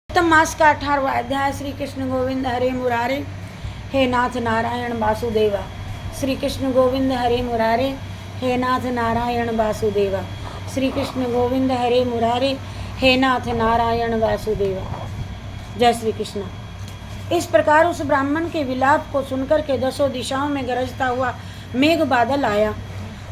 उत्तम मास का 18वां अध्याय। श्री कृष्ण गोविंद हरे मुरारे, हे नाथ नारायण वासुदेवा। श्री कृष्ण गोविंद हरे मुरारे, हे नाथ नारायण वासुदेवा। श्री कृष्ण गोविंद हरे मुरारे, हे नाथ नारायण वासुदेवा। जय श्री कृष्ण। इस प्रकार उस ब्राह्मण के विलाप को सुनकर के 10 दिशाओं में गरजता हुआ मेघ बादल आया।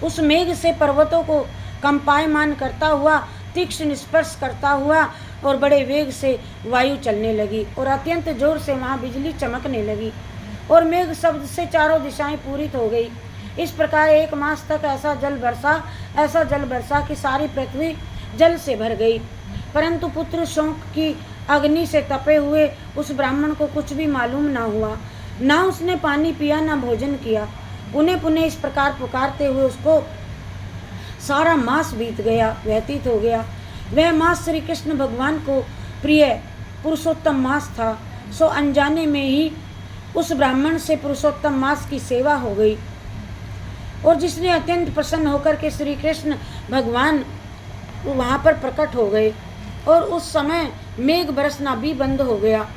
उस मेघ से पर्वतों को कंपायमान करता हुआ, तीक्ष्ण स्पर्श करता हुआ और बड़े वेग से वायु चलने लगी और अत्यंत जोर से वहाँ बिजली चमकने लगी और मेघ शब्द से चारों दिशाएं पूरित हो गई। इस प्रकार 1 मास तक ऐसा जल बरसा कि सारी पृथ्वी जल से भर गई। परंतु पुत्र शोक की अग्नि से तपे हुए उस ब्राह्मण को कुछ भी मालूम न हुआ। ना उसने पानी पिया, न भोजन किया। पुनः पुनः इस प्रकार पुकारते हुए उसको सारा मास व्यतीत हो गया। वह मास श्री कृष्ण भगवान को प्रिय पुरुषोत्तम मास था। सो अनजाने में ही उस ब्राह्मण से पुरुषोत्तम मास की सेवा हो गई और जिसने अत्यंत प्रसन्न होकर के श्री कृष्ण भगवान वहाँ पर प्रकट हो गए और उस समय मेघ बरसना भी बंद हो गया।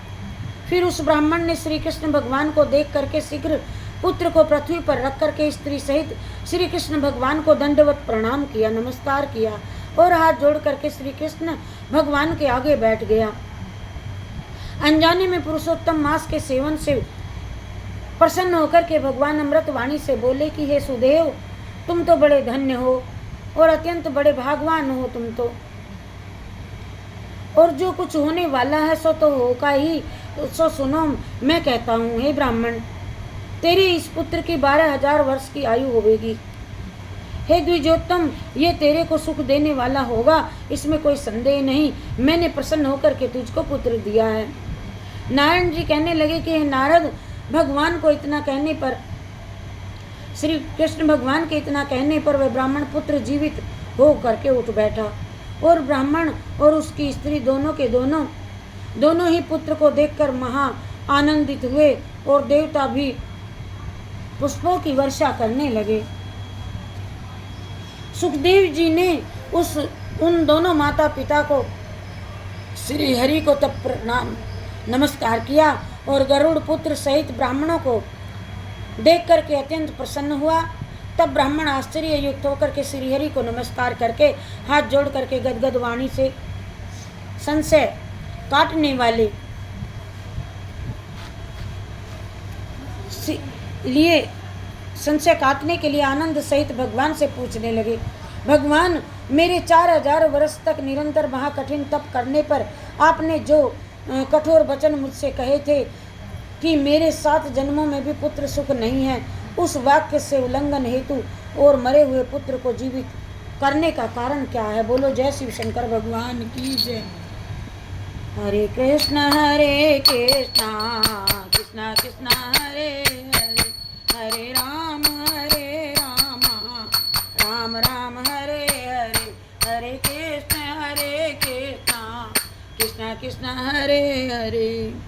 फिर उस ब्राह्मण ने श्री कृष्ण भगवान को देख करके शीघ्र पुत्र को पृथ्वी पर रख करके स्त्री सहित श्री कृष्ण भगवान को दंडवत प्रणाम किया, नमस्कार किया और हाथ जोड़ करके श्री कृष्ण भगवान के आगे बैठ गया। अनजाने में पुरुषोत्तम मास के सेवन से प्रसन्न होकर के भगवान अमृत वाणी से बोले कि हे सुदेव, तुम तो बड़े धन्य हो और अत्यंत बड़े भागवान हो तुम तो, और जो कुछ होने वाला है सो तो होगा ही। सो सुनो, मैं कहता हूँ, हे ब्राह्मण, तेरे इस पुत्र की 12,000 वर्ष की आयु होगी। हे द्विजोत्तम, ये तेरे को सुख देने वाला होगा, इसमें कोई संदेह नहीं। मैंने प्रसन्न होकर के तुझको पुत्र दिया है। नारायण जी कहने लगे कि हे नारद, भगवान को इतना कहने पर, श्री कृष्ण भगवान के इतना कहने पर वह ब्राह्मण पुत्र जीवित हो करके उठ बैठा और ब्राह्मण और उसकी स्त्री दोनों ही पुत्र को देखकर महा आनंदित हुए और देवता भी पुष्पों की वर्षा करने लगे। सुखदेव जी ने उन दोनों माता पिता को श्री हरि को तब प्रणाम नमस्कार किया और गरुड़ पुत्र सहित ब्राह्मणों को देख करके अत्यंत प्रसन्न हुआ। तब ब्राह्मण आश्चर्य युक्त होकर के श्री हरि को नमस्कार करके हाथ जोड़ करके गदगद वाणी से संशय काटने के लिए आनंद सहित भगवान से पूछने लगे, भगवान, मेरे 4,000 वर्ष तक निरंतर महाकठिन तप करने पर आपने जो कठोर वचन मुझसे कहे थे कि मेरे 7 जन्मों में भी पुत्र सुख नहीं है, उस वाक्य से उल्लंघन हेतु और मरे हुए पुत्र को जीवित करने का कारण क्या है? बोलो जय शिव शंकर भगवान की जय। हरे कृष्ण कृष्ण कृष्ण हरे हरे, हरे राम राम राम हरे हरे, हरे कृष्ण कृष्ण कृष्ण कृष्ण हरे हरे।